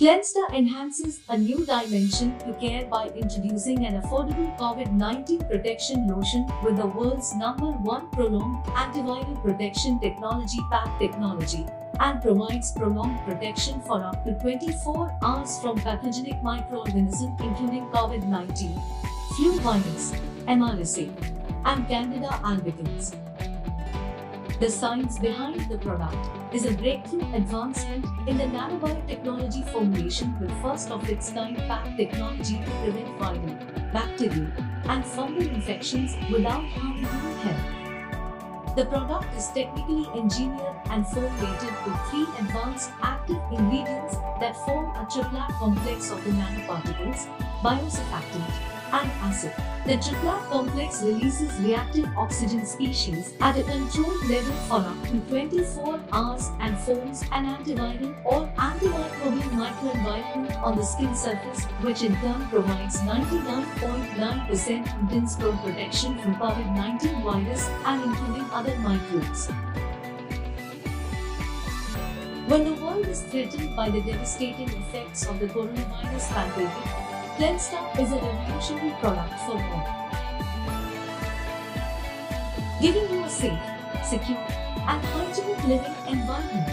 Clensta enhances a new dimension to care by introducing an affordable COVID-19 protection lotion with the world's #1 prolonged antiviral protection technology PAP technology, and provides prolonged protection for up to 24 hours from pathogenic microorganisms including COVID-19, flu virus, MRSA, and Candida albicans. The science behind the product is a breakthrough advancement in the nanobiotechnology formulation with first-of-its-kind PAP technology to prevent viral, bacterial, and fungal infections without harming human health. The product is technically engineered and formulated with 3 advanced active ingredients that form a triplet complex of the nanoparticles, biosurfactant, and acid. The triplet complex releases reactive oxygen species at a controlled level for up to 24 hours and forms an antiviral or antimicrobial microenvironment on the skin surface, which in turn provides 99.9% intense protection from COVID-19 virus and including other microbes. When the world is threatened by the devastating effects of the coronavirus pandemic, Clensta is a revolutionary product for all, giving you a safe, secure, and hygienic living environment.